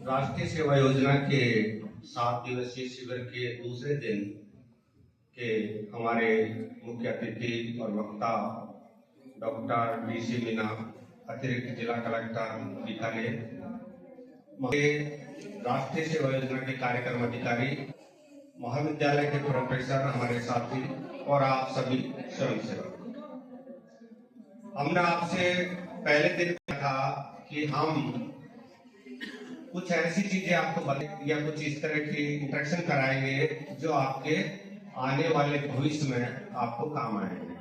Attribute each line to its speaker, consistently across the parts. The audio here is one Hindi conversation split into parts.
Speaker 1: राष्ट्रीय सेवा योजना के 7 दिवसीय शिविर के दूसरे दिन के हमारे मुख्य अतिथि और वक्ता डॉक्टर DC मीना, अतिरिक्त जिला कलेक्टर बीकानेर, राष्ट्रीय सेवा योजना के कार्यक्रम अधिकारी, महाविद्यालय के प्रोफेसर, हमारे साथी और आप सभी स्वयंसेवक। हमने आपसे पहले दिन कहा कि हम कुछ ऐसी चीजें आपको बताएंगे या कुछ इस तरह की इंस्ट्रक्शन कराएंगे जो आपके आने वाले भविष्य में आपको काम आएंगे।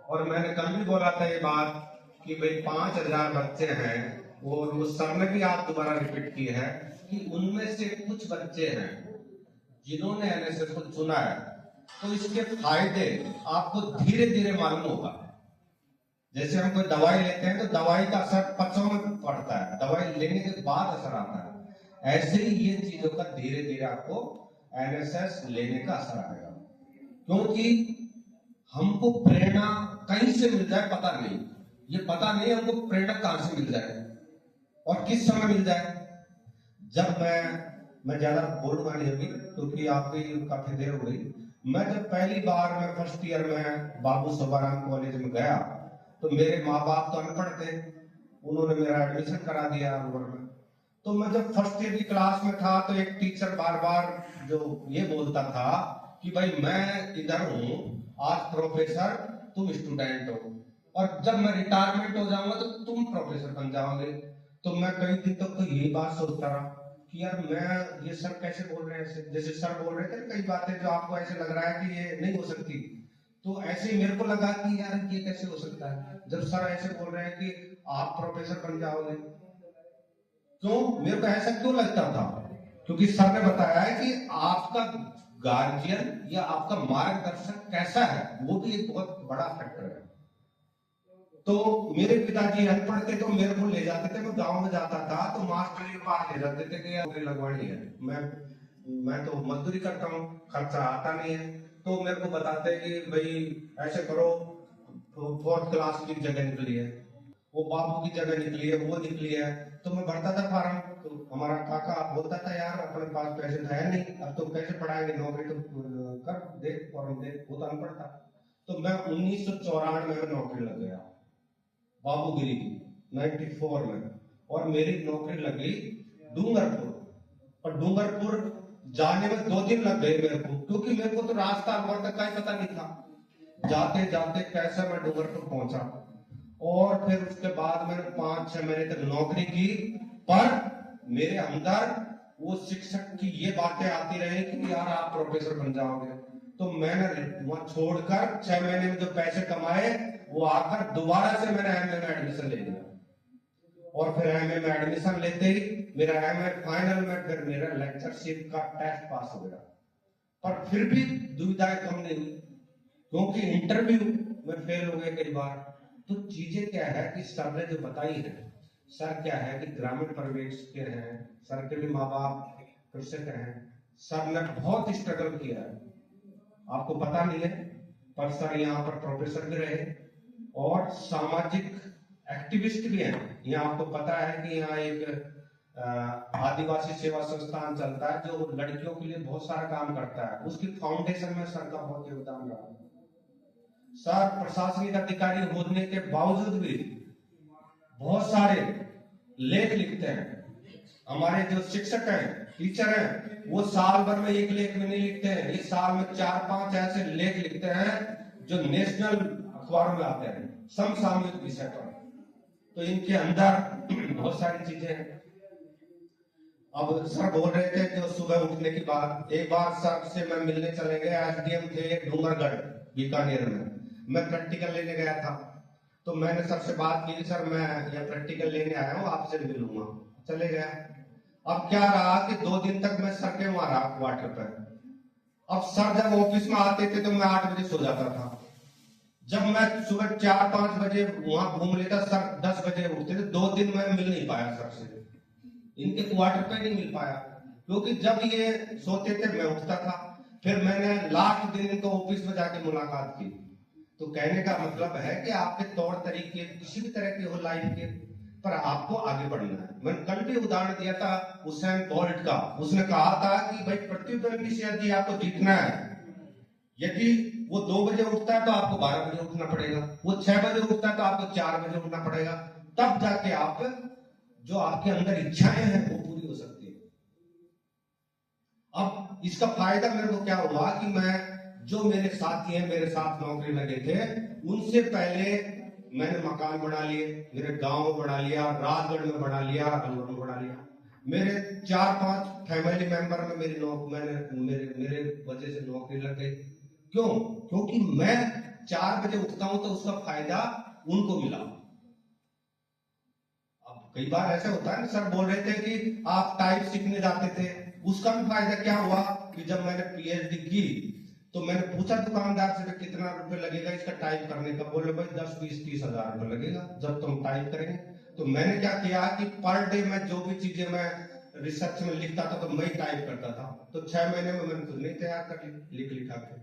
Speaker 1: और मैंने कल भी बोला था ये बात कि भाई 5000 बच्चे हैं, और उस सर ने भी आप दोबारा रिपीट की है कि उनमें से कुछ बच्चे हैं जिन्होंने NSS को चुना है, तो इसके फायदे आपको धीरे धीरे मालूम होगा। जैसे हम कोई दवाई लेते हैं तो दवाई का असर पचों में पड़ता है, दवाई लेने के बाद असर आता है। ऐसे ही ये चीजों का धीरे धीरे आपको NSS लेने का असर आएगा, क्योंकि हमको प्रेरणा कहीं से मिल जाए पता नहीं, ये पता नहीं हमको प्रेरणा कहां से मिल जाए और किस समय मिल जाए। जब मैं ज्यादा बोलूंगा नहीं अभी, क्योंकि आपकी काफी देर हो गई। मैं जब पहली बार मैं फर्स्ट ईयर में बाबू सोबाराम कॉलेज में गया तो मेरे माँ बाप तो अनपढ़ थे, उन्होंने मेरा एडमिशन करा दिया अनवर में। तो मैं जब फर्स्ट ईयर की क्लास में था तो एक टीचर बार बार जो ये बोलता था कि भाई मैं इधर हूँ, आज प्रोफेसर, तुम स्टूडेंट हो, और जब मैं रिटायरमेंट हो जाऊंगा तो तुम प्रोफेसर बन जाओगे। तो मैं कई दिन तक तो यही बात सोचता रहा कि यार मैं ये सर कैसे बोल रहे हैं ऐसे, जैसे सर बोल रहे थे कई बातें जो आपको ऐसे लग रहा है कि ये नहीं हो सकती, तो ऐसे ही मेरे को लगा कि यार ये कैसे हो सकता है जब सर ऐसे बोल रहे हैं कि आप प्रोफेसर बन जाओगे। क्यों मेरे को ऐसा क्यों लगता था? क्योंकि सर ने बताया है कि आपका गार्जियन या आपका मार्गदर्शक कैसा है वो भी एक बहुत बड़ा फैक्टर है। तो मेरे पिताजी अनपढ़ थे तो मेरे को ले जाते थे, मैं गांव में जाता था तो मास्टर के पास ले जाते थे कि नौकरी लगवानी है, मैं तो मजदूरी करता हूँ, खर्चा आता नहीं है। तो मेरे को बताते हैं कि भाई ऐसे करो, 4th क्लास की जगह निकली है, वो बाबू की जगह निकली है, वो निकली है। तो मैं भरता था फार्म, तो हमारा काका बोलता था यार अपने पास पैसे तो है नहीं, अब तो कैसे पढ़ाएंगे, नौकरी तो कर दे, फॉर्म दे। वो तो अनपढ़ था। तो मैं 1994 में नौकरी लग गया बाबूगिरी की 94 में, और मेरी नौकरी लगी डूंगरपुर। और डूंगरपुर जाने में 2 दिन लग गए मेरे को, क्योंकि मेरे को तो रास्ता अलवर तक का ही पता नहीं था। जाते जाते कैसे मैं डूंगरपुर पहुंचा, और फिर उसके बाद मैंने 5-6 महीने तक नौकरी की। पर मेरे अंदर वो शिक्षक की ये बातें आती रही कि यार आप प्रोफेसर बन जाओगे। तो मैंने वहां छोड़कर 6 महीने में जो पैसे कमाए वो आकर दोबारा से मैंने MA में एडमिशन ले लिया, और फिर MA में एडमिशन लेते ही मेरा MA फाइनल में फिर मेरा लेक्चरशिप का टेस्ट पास हो गया। पर फिर भी दुविधाएं कम नहीं हुई, क्योंकि इंटरव्यू में फेल हो गए कई बार। तो चीजें क्या है कि सर ने जो बताई है, सर क्या है कि ग्रामीण परिवेश के हैं, सर के भी माँ बाप कृषक हैं, सर ने बहुत स्ट्रगल किया है, आपको पता नहीं है। पर सर यहाँ पर प्रोफेसर भी रहे और सामाजिक एक्टिविस्ट भी हैं। यहाँ आपको पता है कि यहाँ एक आदिवासी सेवा संस्थान चलता है जो लड़कियों के लिए बहुत सारा काम करता है, उसकी फाउंडेशन में सर का बहुत योगदान रहा। सर प्रशासनिक अधिकारी होने के बावजूद भी बहुत सारे लेख लिखते हैं। हमारे जो शिक्षक हैं, टीचर हैं, वो साल भर में एक लेख में नहीं लिखते हैं, ये साल में 4-5 ऐसे लेख लिखते हैं जो नेशनल अखबारों में आते हैं समसामयिक विषय पर। तो इनके अंदर बहुत सारी चीजें हैं। अब सर बोल रहे थे जो सुबह उठने की बात, एक बार सर से मैं मिलने चले गए, SDM थे डूंगरगढ़ बीकानेर में, मैं प्रैक्टिकल लेने गया था। तो मैंने सर से बात की, सर मैं यहाँ प्रैक्टिकल लेने आया हूँ, आपसे मिलूंगा। चले गया। अब क्या रहा कि 2 दिन तक मैं सर के वहां रहा क्वार्टर पर। अब सर जब ऑफिस में आते थे तो मैं 8 बजे सो जाता था। जब मैं सुबह 4-5 बजे वहां घूम लेता, सर 10 बजे उठते थे। 2 दिन मैं मिल नहीं पाया सर से, इनके क्वार्टर पे नहीं मिल पाया, क्योंकि जब ये सोते थे मैं उठता था। फिर मैंने लास्ट दिन इनको ऑफिस में जाके मुलाकात की। तो कहने का मतलब है कि आपके तौर तरीके किसी भी तरह के हो लाइफ के, पर आपको आगे बढ़ना है। मैंने कल भी उदाहरण दिया था उसेन बोल्ट का। उसने कहा था कि भाई प्रतिद्वंदी से यदि आपको जीतना है, यदि वो 2 बजे उठता है तो आपको 12 बजे उठना पड़ेगा, वो 6 बजे उठता है तो आपको 4 बजे उठना पड़ेगा, तब जाके आप जो आपके अंदर इच्छाएं हैं वो पूरी हो सकती है। अब इसका फायदा मेरे को क्या हुआ कि मैं जो मेरे साथी हैं, मेरे साथ नौकरी लगे थे, उनसे पहले मैंने मकान बना लिए, मेरे गांव बना लिया, राजगढ़ में बना लिया, अलवर में बना लिया। मेरे 4-5 फैमिली मेंबर में मेरे वजह से नौकरी लग गई। क्यों? क्योंकि मैं 4 बजे उठता हूं तो उसका फायदा उनको मिला। अब कई बार ऐसा होता है ना, सर बोल रहे थे कि आप टाइप सीखने जाते थे, उसका भी फायदा क्या हुआ कि जब मैंने पीएचडी की तो मैंने पूछा दुकानदार से कितना रुपए लगेगा इसका टाइप करने का। बोले भाई 10-20-30 हजार रुपए लगेगा जब तुम टाइप करेंगे। तो मैंने क्या किया कि पर डे में जो भी चीजें मैं रिसर्च में लिखता था तो मैं टाइप करता था। तो 6 महीने में मैंने खुद नहीं तैयार कर ली, लिख लिखा के।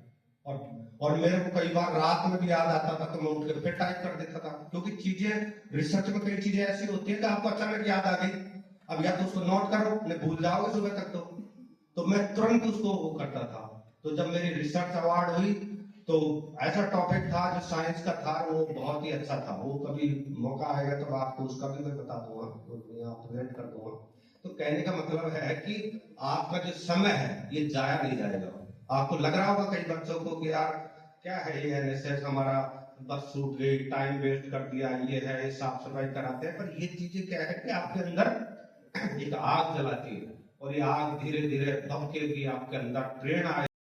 Speaker 1: और मेरे को कई बार रात में भी याद आता था तो मैं उठ के फिर टाइप कर देता था, क्योंकि चीजें रिसर्च में कई चीजें ऐसी होती है कि आपको अचानक याद आ गई। अब या तो उसको नोट करो, नहीं भूल जाओगे सुबह तक। तो मैं तुरंत उसको वो करता था। तो जब मेरी रिसर्च अवार्ड हुई तो ऐसा टॉपिक था जो साइंस का था, वो बहुत ही अच्छा था। वो कभी मौका आएगा तो आपको उसका भी मैं बता दूंगा, तो प्रेजेंट कर दूंगा। तो कहने का मतलब है कि आपका जो समय है ये जाया नहीं जाएगा। आपको लग रहा होगा कई बच्चों को कि यार क्या है ये एनएसएस, हमारा बस छूट गई, टाइम वेस्ट कर दिया, ये है, साफ सफाई कराते हैं। पर ये चीजें क्या है कि आपके अंदर एक आग जलाती है, और ये आग धीरे धीरे भभकेगी, आपके अंदर प्रेरणा